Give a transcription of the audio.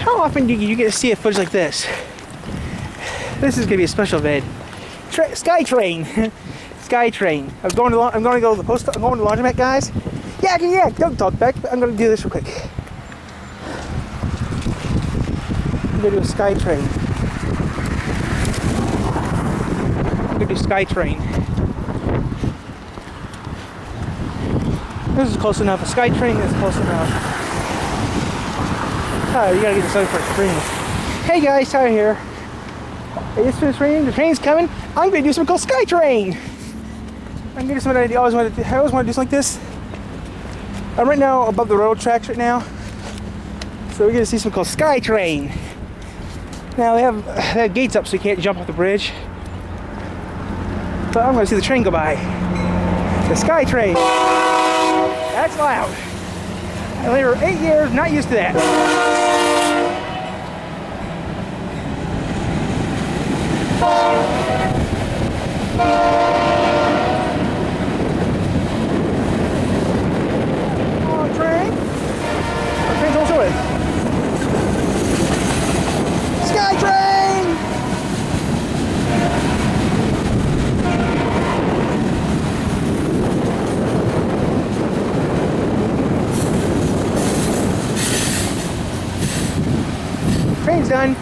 How often do you get to see a footage like this? This is gonna be a special vid. SkyTrain, SkyTrain. I'm going to go to the post. I'm going to the laundromat, guys. Yeah. Don't talk back. But I'm gonna do this real quick. I'm gonna do a SkyTrain. I'm gonna do SkyTrain. This is close enough. A SkyTrain is close enough. Oh, you gotta get this over for a screen. Hey guys, Tyler here. Hey, it's finished raining. The train's coming. I'm gonna do something called SkyTrain. I'm gonna do something I always wanted to do. I always want to do something like this. I'm right now above the railroad tracks right now, so we're gonna see something called SkyTrain. Now they have gates up, so you can't jump off the bridge. But I'm gonna see the train go by. The SkyTrain. That's loud. I lived for 8 years, not used to that. Oh, train. The train's also in. SkyTrain! Train's done.